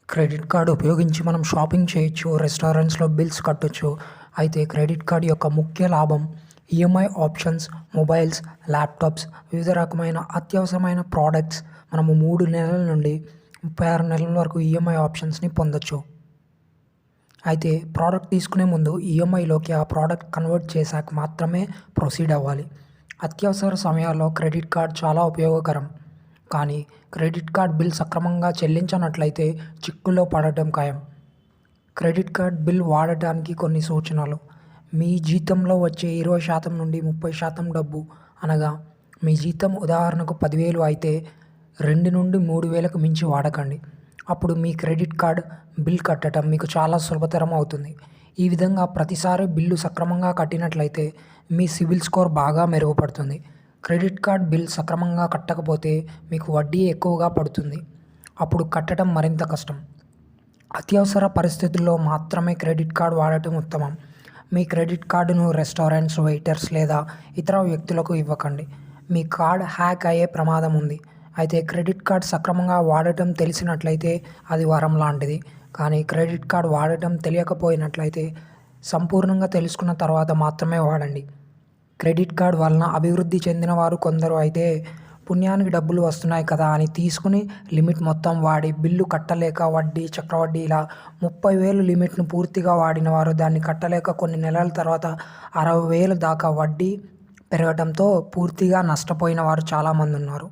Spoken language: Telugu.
క్రెడిట్ కార్డ్ ఉపయోగించి మనం షాపింగ్ చేయొచ్చు, రెస్టారెంట్స్‌లో బిల్స్ కట్టొచ్చు. అయితే క్రెడిట్ కార్డ్ యొక్క ముఖ్య లాభం ఈఎంఐ ఆప్షన్స్, మొబైల్స్, ల్యాప్‌టాప్స్, వివిధ రకమైన అత్యవసరమైన ప్రొడక్ట్స్ మనము 3 నెలల నుండి 36 నెలల వరకు ఈఎంఐ ఆప్షన్స్‌ని పొందొచ్చు. అయితే ప్రోడక్ట్ తీసుకునే ముందు ఈఎంఐలోకి ఆ ప్రోడక్ట్ కన్వర్ట్ చేశాక మాత్రమే ప్రొసీడ్ అవ్వాలి. అత్యవసర సమయాల్లో క్రెడిట్ కార్డ్ చాలా ఉపయోగకరం. కానీ క్రెడిట్ కార్డ్ బిల్ సక్రమంగా చెల్లించనట్లయితే చిక్కుల్లో పడటం ఖాయం. క్రెడిట్ కార్డ్ బిల్ వాడటానికి కొన్ని సూచనలు. మీ జీతంలో వచ్చే 20% నుండి 30% డబ్బు అనగా మీ జీతం ఉదాహరణకు 10,000 అయితే 2 నుండి 3,000కు మించి వాడకండి. అప్పుడు మీ క్రెడిట్ కార్డ్ బిల్ కట్టడం మీకు చాలా సులభతరం అవుతుంది. ఈ విధంగా ప్రతిసారి బిల్లు సక్రమంగా కట్టినట్లయితే మీ సిబిల్ స్కోర్ బాగా మెరుగుపడుతుంది. క్రెడిట్ కార్డ్ బిల్ సక్రమంగా కట్టకపోతే మీకు వడ్డీ ఎక్కువగా పడుతుంది. అప్పుడు కట్టడం మరింత కష్టం. అత్యవసర పరిస్థితుల్లో మాత్రమే క్రెడిట్ కార్డ్ వాడటం ఉత్తమం. మీ క్రెడిట్ కార్డును రెస్టారెంట్స్, వెయిటర్స్ లేదా ఇతర వ్యక్తులకు ఇవ్వకండి. మీ కార్డ్ హ్యాక్ అయ్యే ప్రమాదం ఉంది. అయితే క్రెడిట్ కార్డ్ సక్రమంగా వాడటం తెలిసినట్లయితే అది వరం లాంటిది. కానీ క్రెడిట్ కార్డ్ వాడటం తెలియకపోయినట్లయితే సంపూర్ణంగా తెలుసుకున్న తర్వాత మాత్రమే వాడండి. క్రెడిట్ కార్డ్ వలన అభివృద్ధి చెందిన వారు కొందరు అయితే పుణ్యానికి డబ్బులు వస్తున్నాయి కదా అని తీసుకుని లిమిట్ మొత్తం వాడి బిల్లు కట్టలేక వడ్డీ, చక్రవడ్డీ ఇలా 30,000 లిమిట్ను పూర్తిగా వాడిన వారు దాన్ని కట్టలేక కొన్ని నెలల తర్వాత 60,000 దాకా వడ్డీ పెరగడంతో పూర్తిగా నష్టపోయిన వారు చాలామంది ఉన్నారు.